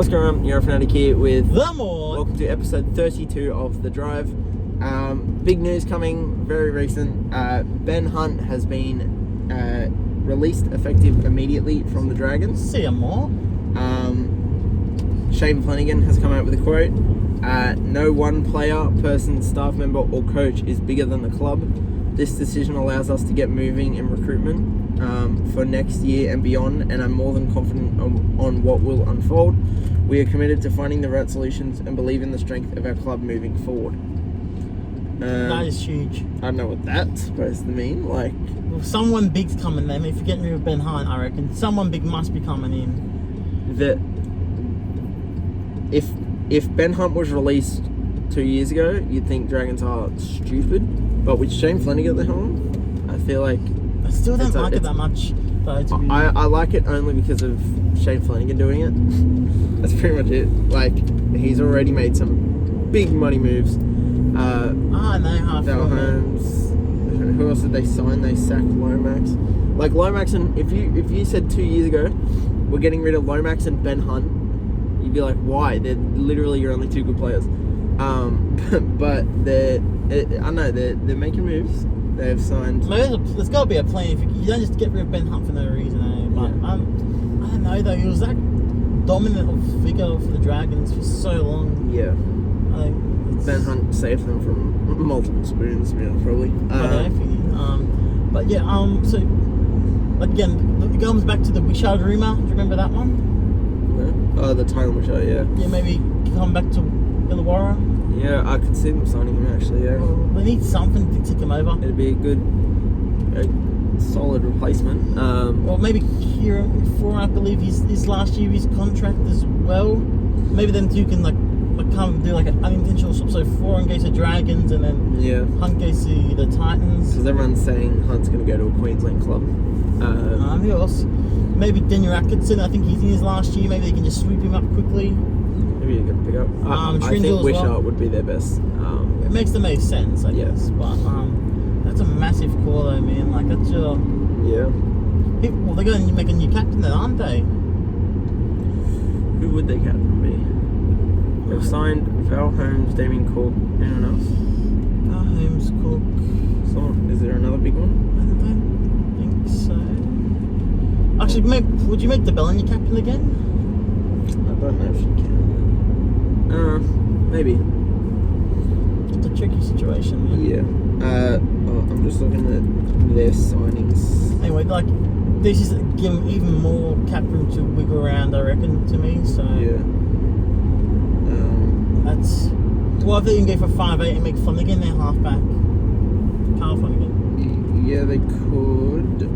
What's going on? You're a Fanatic here with Rumoured. Welcome to episode 32 of The Drive. Big news coming, very recent. Ben Hunt has been released effective immediately from the Dragons. See ya more. Shane Flanagan has come out with a quote. No one player, person, staff member or coach is bigger than the club. This decision allows us to get moving in recruitment for next year and beyond, and I'm more than confident on what will unfold. We are committed to finding the right solutions and believe in the strength of our club moving forward. That is huge. I don't know what that's supposed to mean. Like, Well, someone big's coming then. If you're getting rid of Ben Hunt, I reckon someone big must be coming in. that if Ben Hunt was released 2 years ago, you'd think Dragons are stupid. But with Shane Flanagan at the helm, I feel like I still don't like it that much, though. To be I like it only because of Shane Flanagan doing it. That's pretty much it. Like, he's already made some big money moves. I know half Val Holmes. Who else did they sign? They sacked Lomax. Like Lomax, and if you said 2 years ago we're getting rid of Lomax and Ben Hunt, you'd be like, why? They're literally your only two good players. But I don't know, they're making moves. They've signed. There's got to be a plan. If you don't just get rid of Ben Hunt for no reason, eh? But Yeah. I don't know though. He was that dominant of figure for the Dragons for so long. Yeah. I think Ben Hunt saved them from multiple spoons, yeah, probably. But yeah, so again, it comes back to the Wishard rumour. Do you remember that one? No? Oh, the title show, yeah. Yeah, maybe come back to Illawarra. Yeah, I could see them signing him actually, yeah. Well, they need something to tick him over. It'd be a solid replacement. Or maybe Kieran Foran, I believe his last year his contract as well. Maybe them two can like come and do like an unintentional swap. So Foran goes to Dragons and then Yeah. Hunt goes to the Titans. Because everyone's saying Hunt's going to go to a Queensland club. Who else? Maybe Daniel Atkinson. I think he's in his last year. Maybe they can just sweep him up quickly. Maybe you can pick up. I think Trindle as Wishart well. would be their best. It makes the most sense, I guess. But that's a massive call, though, man. Like that's your. Yeah. Well, they're going to make a new captain, then, aren't they? Who would they captain be? They've signed Val Holmes, Damien Cook, anyone else? Holmes, Cook. Is there another big one? I don't think so. Actually, would you make the Bellany captain again? I don't know if you can. Maybe. It's a tricky situation, man. Yeah. I'm just looking at their signings. Anyway, like, this is giving even more cap room to wiggle around, I reckon, to me. So Yeah. that's. Well, if they can go for 5'8" and make Flanagan their halfback. Carl Flanagan. Yeah, they could.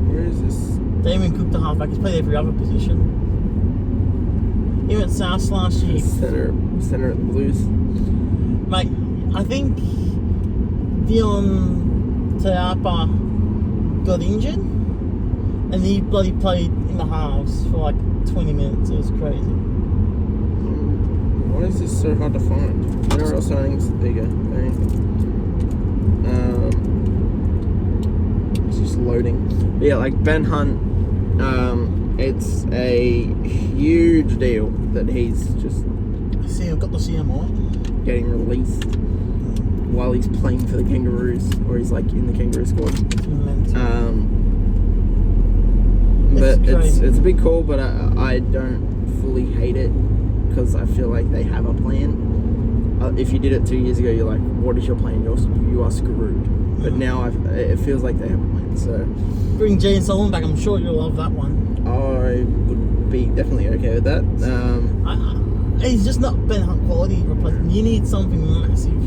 Where is this? Damien Cook, the halfback, he's played every other position. He went South last year. Center at the Blues. Mate, I think Dion Teapa got injured and he bloody played in the halves for like 20 minutes. It was crazy. Why is this so hard to find? NRL signings, there you go. It's just loading. But yeah, like Ben Hunt, it's a huge deal that he's just I've got to see him more. getting released while he's playing for the Kangaroos, or he's like in the Kangaroo squad. But it's a big call, but I don't fully hate it because I feel like they have a plan. If you did it 2 years ago, you're like, what is your plan? You are screwed. But now it feels like they have a plan. So Bring Jay and Solomon back. I'm sure you'll love that one. I would be definitely okay with that. He's just not Ben Hunt quality replacement. You need something massive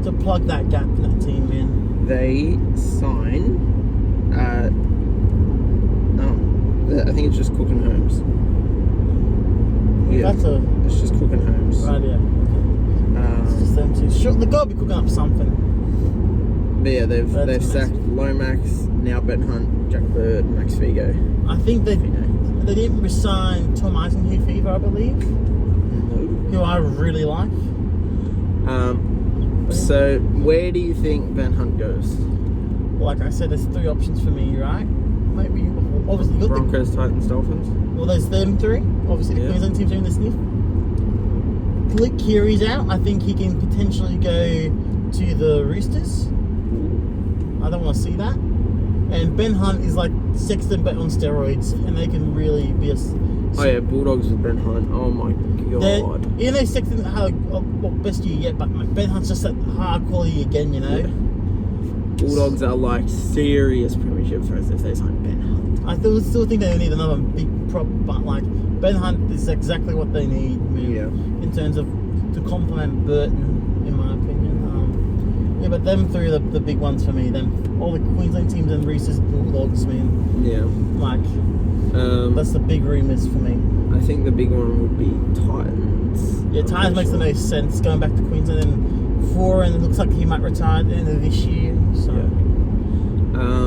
to plug that gap in that team, man. They sign. I think it's just Cook and Holmes. Yeah, it's just Cook and Holmes. Right, yeah. Okay. It's just them two. Sure, they've got to be cooking up something. But yeah, they've sacked Lomax, now Ben Hunt, Jack Bird, Max Figo. I think they didn't resign Tom Eisenhuth either, I believe. Who I really like. So where do you think Ben Hunt goes? Like I said, there's three options for me, right? Maybe obviously you got Broncos, Titans, Dolphins. Well, there's them three. obviously the Queensland team's doing the sniff. Click Kiri's out. I think he can potentially go to the Roosters. I don't want to see that. And Ben Hunt is like Sexton but on steroids, and they can really be a... Oh yeah, Bulldogs with Ben Hunt. Oh my god. You know Sexton had what best you get, but Ben Hunt's just that hard quality again, you know? Yeah. Bulldogs are like serious premiership threats if they sign Ben Hunt. I still think they need another big prop, but like Ben Hunt is exactly what they need, man, in terms of to complement Burton, in my opinion. Yeah, but them three are the big ones for me. Them all the Queensland teams and Roosters, Bulldogs, man. Yeah. Like that's the big rumours for me. I think the big one would be Titans. Yeah, Titans makes the most sense. Going back to Queensland and it looks like he might retire at the end of this year. So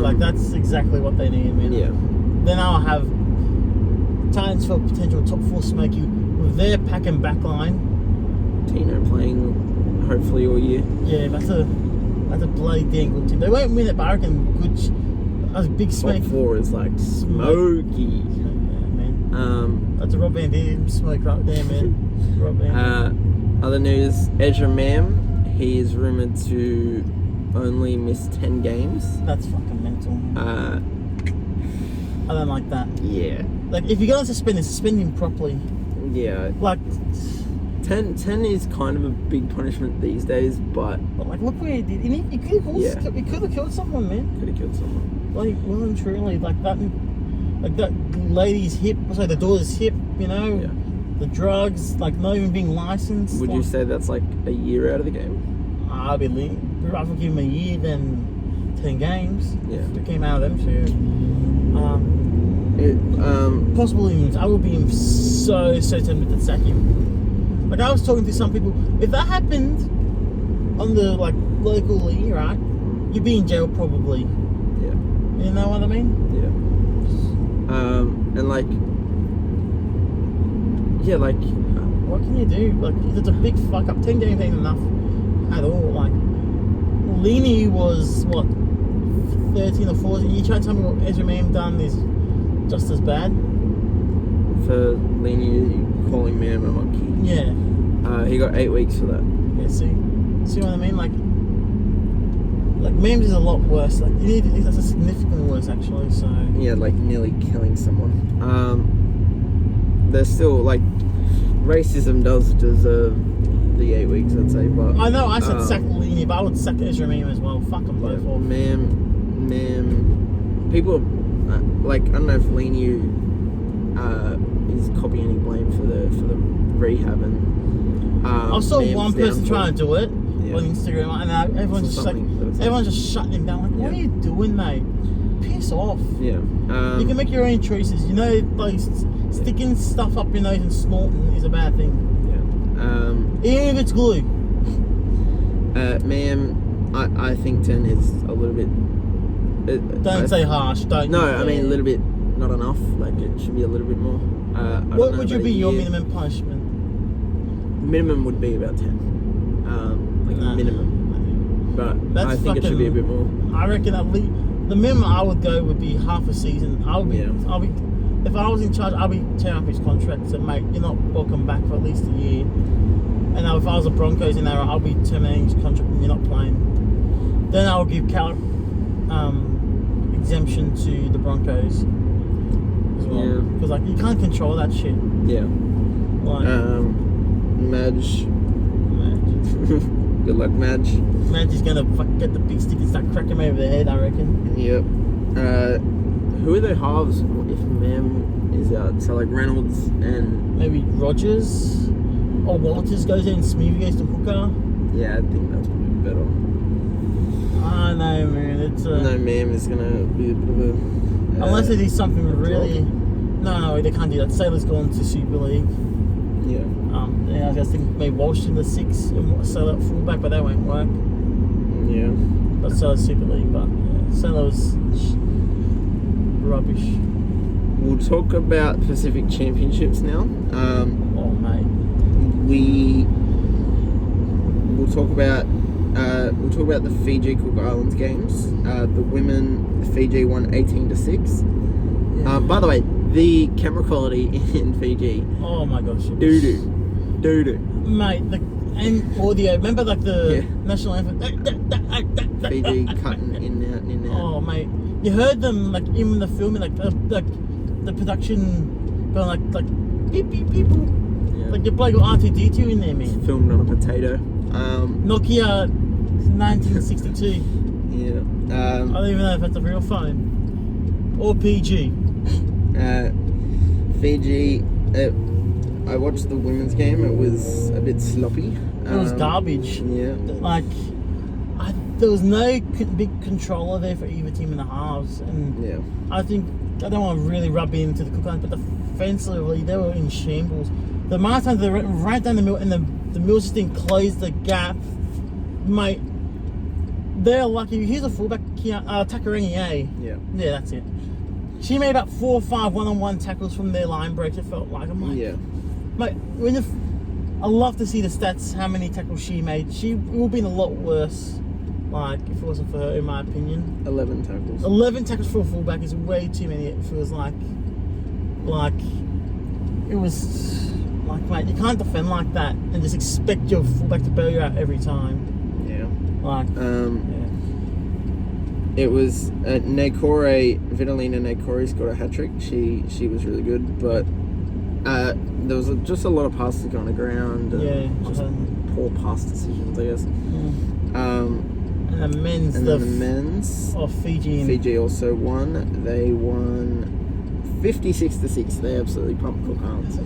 like that's exactly what they need, man. Yeah. Then I'll have Titans for potential top 4 smoky with their pack and back line. Tino playing hopefully all year. Yeah, that's a bloody dang good team. They won't win it, but I reckon a big smoke. Top 4 is like smoky. Yeah, man. That's a Rob Van Dam smoke right there, man. Rob Van Dam. Other news, Ezra Mam, he is rumoured to only miss 10 games. That's fucking mental. I don't like that. Yeah. Like, if you're going to suspend him properly. Yeah. Like... 10 is kind of a big punishment these days, but like, look where he did. He could have killed someone, man. Could have killed someone. Like, well and truly, like that lady's hip, the daughter's hip, you know? Yeah. The drugs, like, not even being licensed. Would you say that's like a year out of the game? I'd rather give him a year than 10 games. Yeah. If it came out of them too. Possibly, I would be so tempted to sack him. Like, I was talking to some people, if that happened on the, like, local league, right, you'd be in jail probably. Yeah. You know what I mean? Yeah. And like, what can you do? Like, it's a big fuck up. 10 games ain't enough at all. Like, Leany was, what, 13 or 14? You trying to tell me what Ezra Mam done is just as bad? For Leany calling Mam a monkey. Yeah. He got 8 weeks for that. Yeah, see what I mean? Like Mam's is a lot worse. Like, that's a significantly worse, actually. So yeah, like nearly killing someone. There's still like racism does deserve the 8 weeks, I'd say. But I know I said sack Leany, but I would sack Ezra Mam as well. Fuck them both off. Mam. People like, I don't know if Leany is copying any blame for the rehab and. I saw one person trying to do it on Instagram, and everyone's just shutting him down. Like, what are you doing, mate? Piss off. Yeah. You can make your own choices. You know, like sticking stuff up your nose and snorting is a bad thing. Yeah. Even if it's glue. Mam, I think 10 is a little bit. Don't say harsh. Don't. No, I mean a little bit. Not enough. Like, it should be a little bit more. What would you be your minimum punishment? Minimum would be about 10. Minimum. But I think it should be a bit more. I reckon at least the minimum I would go would be half a season. If I was in charge, I'll be tearing up his contract and say, mate, you're not welcome back for at least a year. And if I was the Broncos in there, I'll be terminating his contract and you're not playing. Then I'll give exemption to the Broncos as well. Because like, you can't control that shit. Yeah. Like, Madge. Good luck, Madge. Madge is gonna get the big stick and start cracking him over the head, I reckon. Yep. Who are their halves if Mam is out? So like Reynolds and maybe Rogers or Walters goes in and Smeavy goes to hooker. Yeah, I think that's probably better. I know, man. It's no, Mam is gonna be a bit of a. Unless they do something really. No, they can't do that. Sailor's gone to Super League. Yeah. I was thinking maybe Walsh in the 6 and Sailor at fullback, but that won't work. Yeah. But Sailor's Super League, but Sailor's rubbish. We'll talk about Pacific Championships now. Mate. We'll talk about the Fiji Cook Islands games. The women, Fiji won 18-6. Yeah. By the way, The camera quality in Fiji, Oh my gosh. doo-doo. Mate, and audio. Remember like the Yeah. national anthem? Fiji cutting in and out. Oh mate, you heard them like in the filming, like the production going like beep beep beep. Yeah. Like you play R2D2 in there, man. Filmed on a potato. Nokia 1962. Yeah. I don't even know if that's a real phone or PG. Fiji. I watched the women's game. It was a bit sloppy. It was garbage. Yeah. Like there was no big controller there for either team in the halves, and Yeah. I think I don't want to really rub into the Cook Islands, but defensively they were in shambles. The amount of times they went right down the middle, and the Mills just didn't close the gap, mate. They're lucky. Here's a fullback, Takareni, eh? Yeah. Yeah, that's it. She made about 4 or 5 one-on-one tackles from their line breaks. It felt like, I'm like, Yeah. mate. I love to see the stats, how many tackles she made. She would have been a lot worse, like if it wasn't for her, in my opinion. 11 tackles. 11 tackles for a fullback is way too many. It feels like it was like, mate, you can't defend like that and just expect your fullback to bail you out every time. Yeah. Like, It was Vitalina Nakore scored a hat trick. She was really good, but there was just a lot of passes going to ground. And just poor pass decisions, I guess. And the men's, and then the men's. Oh, Fiji also won. They won 56-6. They absolutely pumped Cook Islands.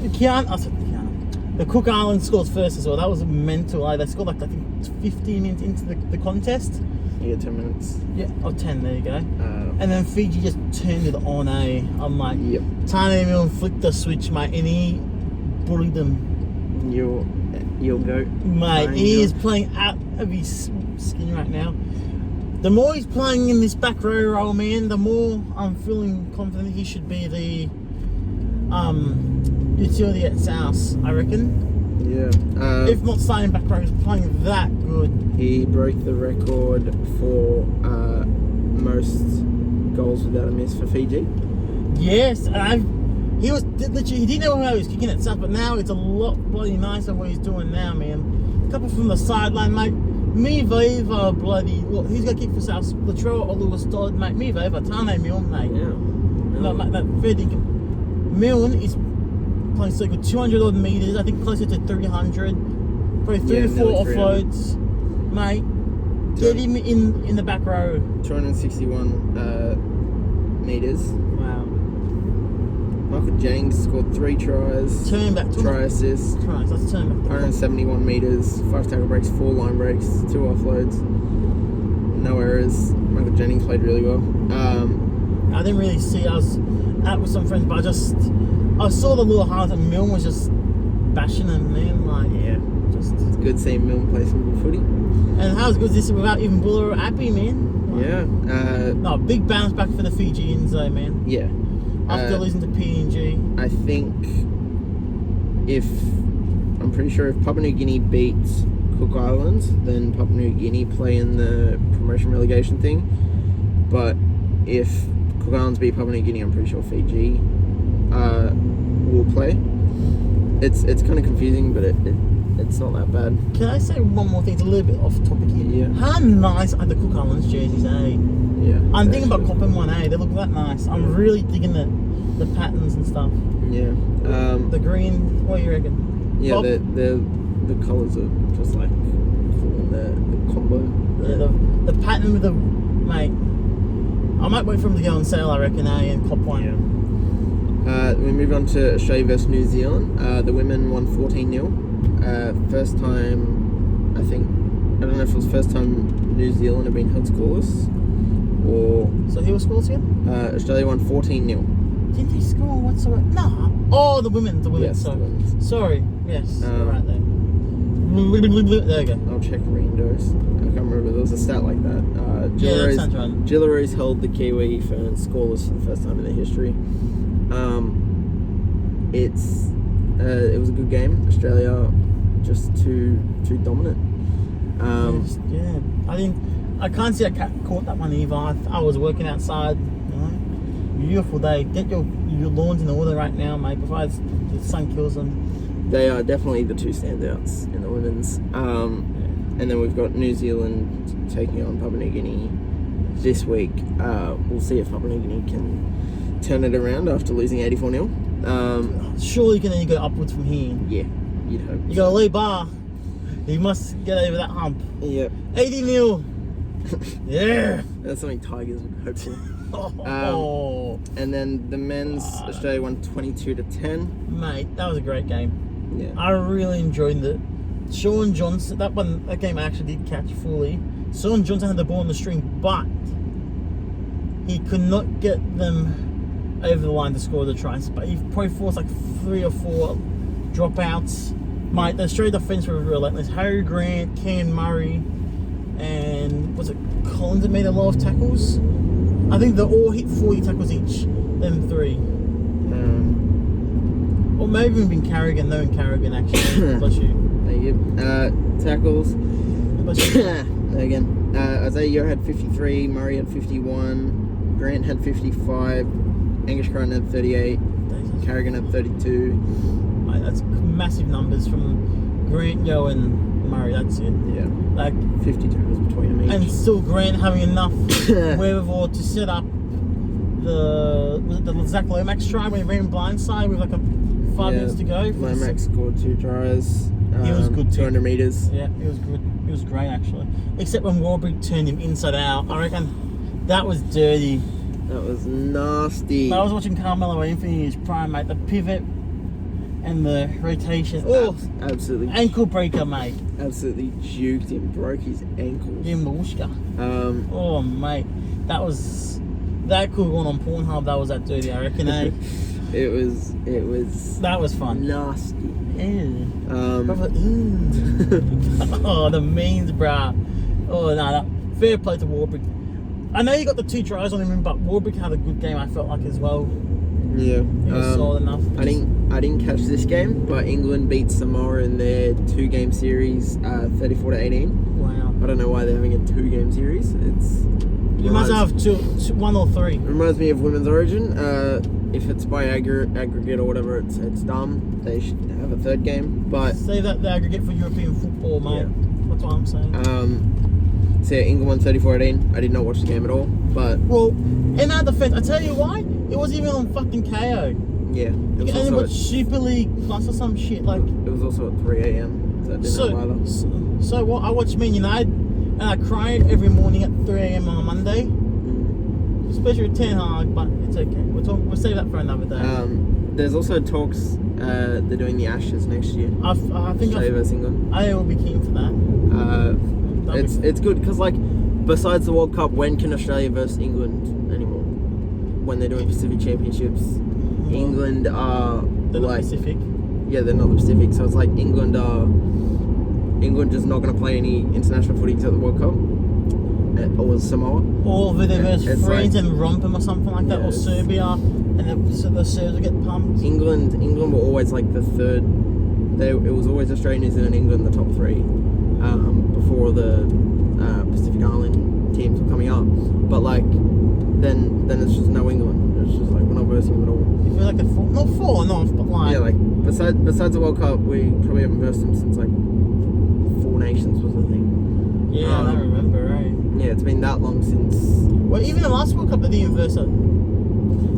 The Cook Islands scored first as well. That was mental. They scored like I think 15 minutes into the contest. Yeah, 10 minutes. Yeah, 10. There you go. And then Fiji just turned it on. I'm like, yep. Tane Milne flicked the switch, mate, and he bullied them. You'll go. Mate, he is playing out of his skin right now. The more he's playing in this back row role, man, the more I'm feeling confident he should be the utility at South, I reckon. Yeah. If not starting back row, he's playing that good. He broke the record for most goals without a miss for Fiji. Yes, and he didn't know how he was kicking at South, but now it's a lot bloody nicer what he's doing now, man. A couple from the sideline, mate. Me Vava bloody. Well, who's got to kick for South? Latrell or Lewis Dodd, mate. Me Vava, Tane Milne, mate. Yeah. No, mate, that fair dinkum. Milne is playing so good. 200 odd meters, I think closer to 300. Probably 3 or 4 offloads, mate. Get him in the back row. 261 meters. Wow. Michael Jennings scored 3 tries. Turn back. Try assists. Christ, let's turn back. 171 meters, 5 tackle breaks, 4 line breaks, 2 offloads, no errors. Michael Jennings played really well. I didn't really see. I was out with some friends, but I saw the little heart, and Milne was just bashing him, man. Like, It's good seeing Milne play some good footy. And how good is this without even Buller or Appy, man? Like, Yeah. No, big bounce back for the Fijians, though, man. Yeah. After losing to PNG. I think I'm pretty sure if Papua New Guinea beats Cook Islands, then Papua New Guinea play in the promotion relegation thing. But if Cook Islands beat Papua New Guinea, I'm pretty sure Fiji will play. It's kind of confusing, but it's not that bad. Can I say one more thing? It's a little bit off topic here. Yeah. How nice are the Cook Islands jerseys, eh? Yeah. I'm thinking about copping one, eh? They look that nice. I'm really digging the patterns and stuff. Yeah. The green, what do you reckon? Yeah, Bob? the colours are just like cool in the combo. Yeah, the pattern with the mate. I might wait for them to go on sale, I reckon, and cop one. Yeah. We move on to Australia versus New Zealand. The women won 14-0. First time, I don't know if it was first time New Zealand have been held scoreless, or... So who was scores again? Australia won 14-0. Didn't they score whatsoever? Nah. Oh, the women. Yes, sorry. the women's. Sorry. Yes, you're right there. There you go. I'll check Reendos. I can't remember. There was a stat like that. That sounds right. Gillaroos held the Kiwi for scoreless for the first time in their history. It was a good game. Australia just too dominant. I can't see I caught that one either. I was working outside. beautiful day. Get your lawns in order right now, mate, before the sun kills them. They are definitely the two standouts in the women's. And then we've got New Zealand taking on Papua New Guinea this week. We'll see if Papua New Guinea can turn it around after losing 84-0. Surely you can only go upwards from here. Yeah, you'd hope. You got Lee Bar. He must get over that hump. Yep. 80-0. Yeah. That's something Tigers would hope for. Oh. And then the men's, Australia won 22-10. Mate, that was a great game. Yeah. I really enjoyed it. Sean Johnson, that game I actually did catch fully. Sean Johnson had the ball on the string, but he could not get them over the line to score the tries. But he probably forced like 3 or 4 dropouts. Mate, the Australia defence were relentless. Harry Grant, Ken Murray, and was it Collins that made a lot of tackles? I think they all hit 40 tackles each, them 3. Or maybe even Carrigan, knowing Carrigan actually. Bless you. Thank you. Tackles. Bless you. Again, Isaiah Yeo had 53, Murray had 51, Grant had 55, Angus Crichton had 38, Carrigan had 32. Mate, that's massive numbers from Grant, Yeo, and Murray. That's it. Yeah. Like 50 tackles between them each. And still Grant having enough wherewithal to set up the Zach Lomax try when he ran blindside with like a 5 minutes to go. Lomax scored 2 tries. He was good too. 200 metres. Yeah, he was good. He was great actually. Except when Warbrick turned him inside out. I reckon that was dirty. That was nasty. But I was watching Carmelo Anthony in his prime, mate. The pivot and the rotation. Oh, absolutely. Ankle breaker, mate. Absolutely juked him, broke his ankles. Give him the whooshka. Oh, mate. That could have gone on Pornhub. That was that dirty, I reckon, eh? It was. That was fun. Nasty. Ew. Oh, the means, bruh. Oh, no, fair play to Warbrick. I know you got the 2 tries on him, but Warbrick had a good game, I felt like, as well. Yeah. He was solid enough. I didn't catch this game, but England beat Samoa in their 2-game series, 34-18. Wow. I don't know why they're having a 2-game series. You must have 1 or 3. It reminds me of Women's Origin. If it's by aggregate or whatever, it's dumb. They should have a 3rd game. But save that the aggregate for European football, mate. Yeah. That's what I'm saying. So yeah, England won 34-18. I did not watch the game at all. But well, in our defence, I tell you why. It wasn't even on fucking KO. Yeah. And it was Super League Plus or some shit. Like it was also at 3 a.m. So I didn't know so what? I watched Man United and I cried every morning at 3 a.m. on a Monday. Especially with Ten Hag, but it's okay. We'll save that for another day. There's also talks. They're doing the Ashes next year. I think Australia versus England. I will be keen for that. It's good because like besides the World Cup, when can Australia versus England anymore? When they're doing Pacific Championships, England are they're like not Pacific. Yeah, they're not the Pacific. So it's like England just not going to play any international footy except the World Cup. Or Samoa. Or whether there's France and Rompen or something like that, yeah, or Serbia, and the Serbs will get pumped. England were always like the 3rd. It was always Australia, New Zealand, England, the top 3 before the Pacific Island teams were coming up. But like then it's just no England. It's just like we're not versing them at all. You feel like not falling off, but like yeah, like besides the World Cup, we probably haven't versed them since like 4 Nations was the thing. Yeah, I don't remember, right? Yeah, it's been that long since. Well, even the last World Cup, they didn't verse it.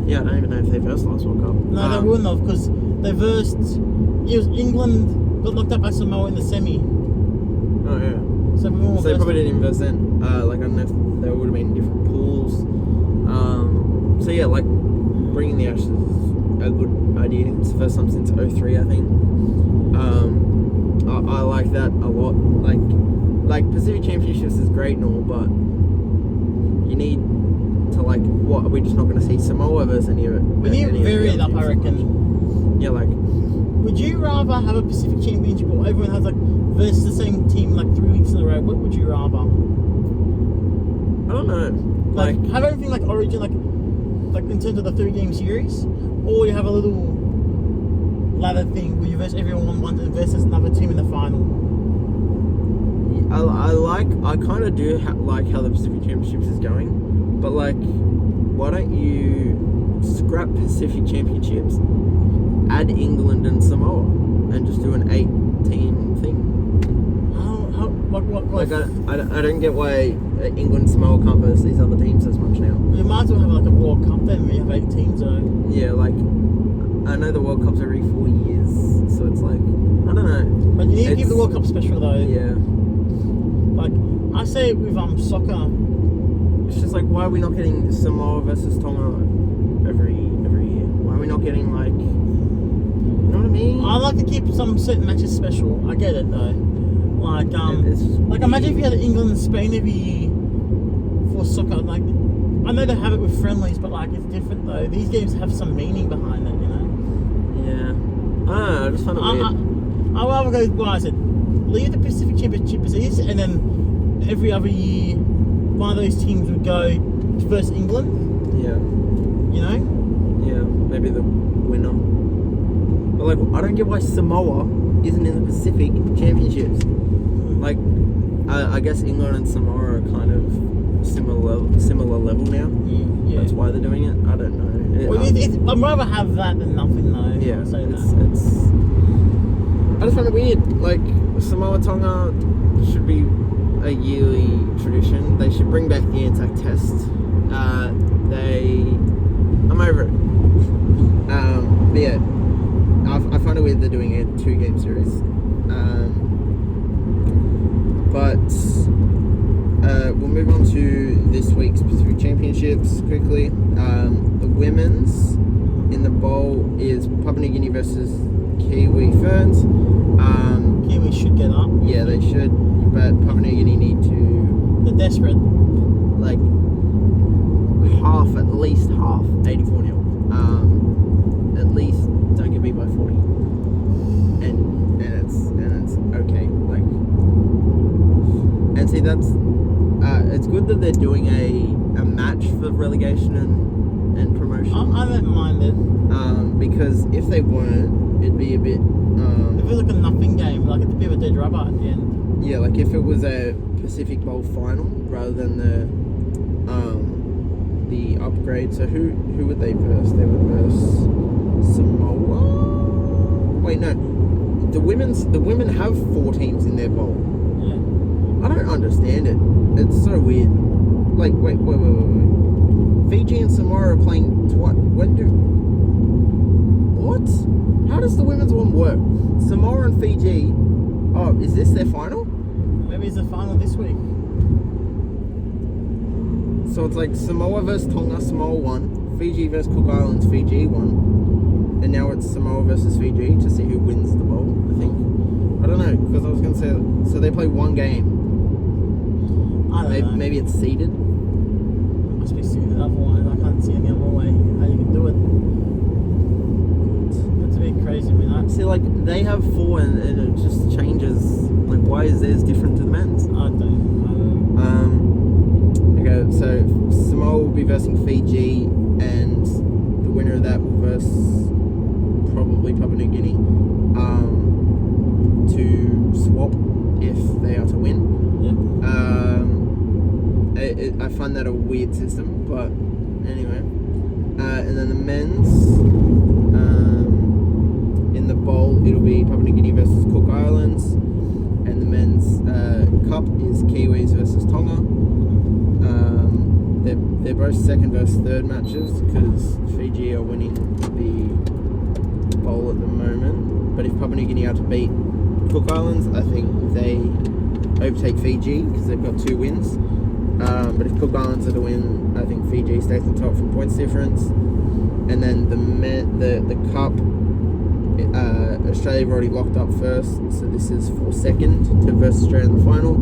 Yeah, I don't even know if they versed last World Cup. No, they wouldn't have, because they versed. It was England got knocked out by Samoa in the semi. Oh yeah. So they probably didn't verse then. Like I don't know if they would have been in different pools. So yeah, like bringing the Ashes is a good idea. It's the first time since 03, I think. I like that a lot. Like Pacific Championships is great and all, but you need to like what? Are we just not going to see Samoa versus any of it? We need to vary it up, I reckon. Yeah, like. Would you rather have a Pacific Championship or everyone has like versus the same team like 3 weeks in a row? What would you rather? I don't know. Like have everything like Origin, like in terms of the 3-game series, or you have a little ladder thing where you verse everyone once and versus another team in the final. I kind of do like how the Pacific Championships is going, but like, why don't you scrap Pacific Championships, add England and Samoa, and just do an 8-team thing. What? I don't get why England and Samoa can't verse these other teams as much now. You might as well have like a World Cup then. We have 8 teams though. Yeah, like I know the World Cup's every 4 years, so it's like I don't know. But you need to keep the World Cup special though. Yeah. Like I say with soccer, it's just like why are we not getting Samoa versus Tonga every year? Why are we not getting like you know what I mean? I like to keep some certain matches special. I get it though. Like imagine if you had England and Spain every year for soccer. Like I know they have it with friendlies, but like it's different though. These games have some meaning behind it, you know. Yeah. I don't know. I just find it weird. I'd rather go. Well, I said leave the Pacific Championship as is, and then every other year one of those teams would go versus England. Yeah. You know. Yeah. Maybe the winner. But like I don't get why Samoa isn't in the Pacific Championships. Like, I guess England and Samoa are kind of similar level now. Yeah. That's why they're doing it. I don't know. I'd rather have that than nothing, though. Yeah, I'll say it's. that. I just find it weird. Like Samoa Tonga should be a yearly tradition. They should bring back the anzac test. I'm over it. But yeah, I find it weird they're doing a 2-game series. But we'll move on to this week's Pacific Championships quickly. The women's in the bowl is Papua New Guinea versus Kiwi Ferns. Kiwi should get up. Yeah, they should, but Papua New Guinea need to. They're desperate. Like at least half, 84-0. At least don't get beat by 40. And it's okay. Like, and see that's it's good that they're doing a match for relegation and promotion. I don't mind it. Because if they weren't, it'd be a bit. If it was like a nothing game, like it's a bit of a dead rubber at the end. Yeah, like if it was a Pacific Bowl final rather than the upgrade. So who would they verse? They would verse Samoa. Wait, no. The women have 4 teams in their bowl. Yeah. I don't understand it. It's so weird. Like, wait. Fiji and Samoa are playing twice. What? How does the women's one work? Samoa and Fiji. Oh, is this their final? Maybe it's the final this week. So it's like Samoa versus Tonga, Samoa won. Fiji versus Cook Islands, Fiji won. And now it's Samoa versus Fiji to see who wins the bowl, I think. I don't know, because I was going to say, so they play one game. I don't know. Maybe it's seeded. Must be seeded otherwise. I can't see any other way how you can do it. That's a bit crazy, I mean. See, like, they have 4 and it just changes. Like, why is theirs different to the men's? I don't know. Okay, so Samoa will be versing Fiji, and the winner of that will verse probably Papua New Guinea to swap if they are to win. Yeah. I find that a weird system, but anyway. And then the men's in the bowl, it'll be Papua New Guinea versus Cook Islands, and the men's cup is Kiwis versus Tonga. They're both second versus third matches because Fiji are winning the bowl at the moment. But if Papua New Guinea are to beat Cook Islands, I think they overtake Fiji because they've got 2 wins. But if Cook Islands are to win, I think Fiji stays on top from points difference. And then the cup, Australia have already locked up first, so this is for second to versus Australia in the final.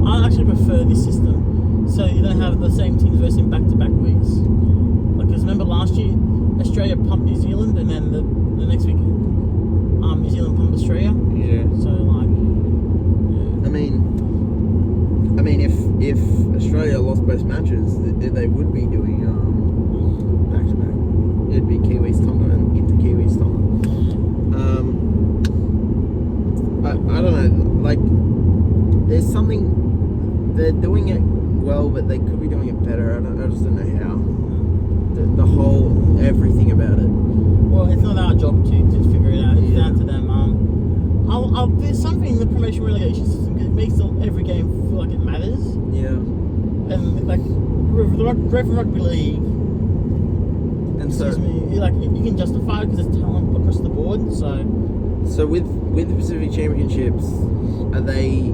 I actually prefer this system. So you don't have the same teams versing back-to-back weeks. Like, because remember last year, Australia pumped New Zealand, and then the next week, New Zealand pumped Australia. Yeah. So like, yeah. I mean, if Australia lost both matches, they would be doing back-to-back. It'd be Kiwis Tonga and into Kiwis Tonga. I don't know. Like, there's something they're doing it well, but they could be doing it better. I just don't know how. the whole everything about it. Well, it's not our job to figure it out. It's Yeah. down to them. There's something in the promotion relegation system because it makes every game feel like it matters. Yeah. And like rugby league, And so excuse me, like you can justify it because there's talent across the board. So with the Pacific Championships, are they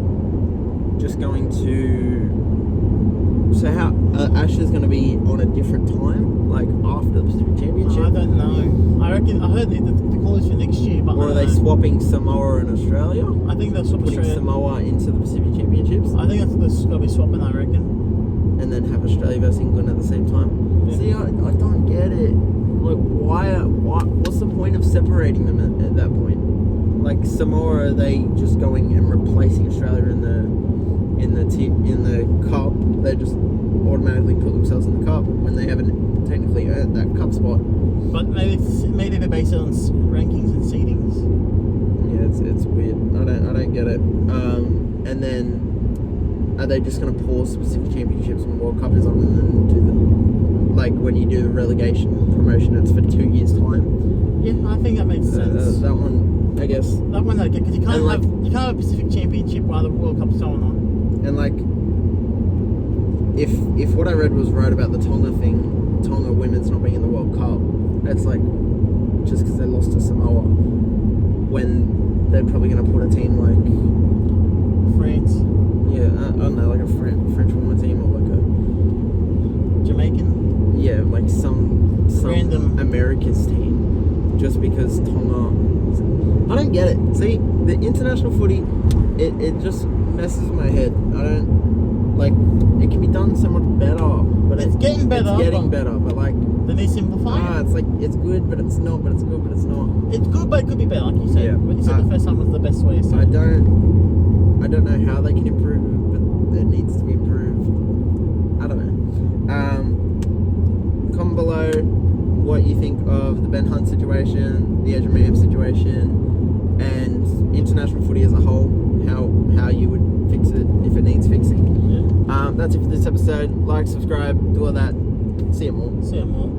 just going to? So how Ashes going to be on a different time, like after the Pacific Championship? I don't know. I heard the call is for next year, but Or are they swapping Samoa and Australia? I think they'll swap Putting Australia. Samoa into the Pacific Championships, I think that's going to be swapping. I reckon. and then have Australia versus England at the same time. Yeah. See, I don't get it. Like, what's the point of separating them at that point? Like Samoa, are they just going and replacing Australia in the cup? They just automatically put themselves in the cup when they haven't technically earned that cup spot. But maybe they base it on rankings and seedings. Yeah, it's weird. I don't get it. And then are they just going to pause Pacific Championships when World Cup is on and then do them? Like when you do the relegation promotion, it's for 2 years' time. Yeah, I think that makes sense. That one, I guess. That one, because you can't And, like- have a Pacific Championship while the World Cup's going on. And like, if what I read was right about the Tonga thing, Tonga women's not being in the World Cup, that's like just because they lost to Samoa, when they're probably going to put a team like France, I don't know, like a French woman team or like Jamaican. like some Random. America's team, just because Tonga. I don't get it. See, the international footy, it just messes with my head. I don't like. It can be done so much better, but It's getting better, It's getting but- better, but like, Then they simplify it. it's like it's good, but it's not. But it's good, but it's not. It's good, but it could be better, like you said. Yeah. When you said the first time was the best way to say I it. don't know how they can improve, but it needs to be improved. I don't know. Comment below what you think of the Ben Hunt situation, the Ezra Mam situation, and international footy as a whole. How you would fix it if it needs fixing. Yeah. That's it for this episode. Like, subscribe, do all that. See you more. See you more.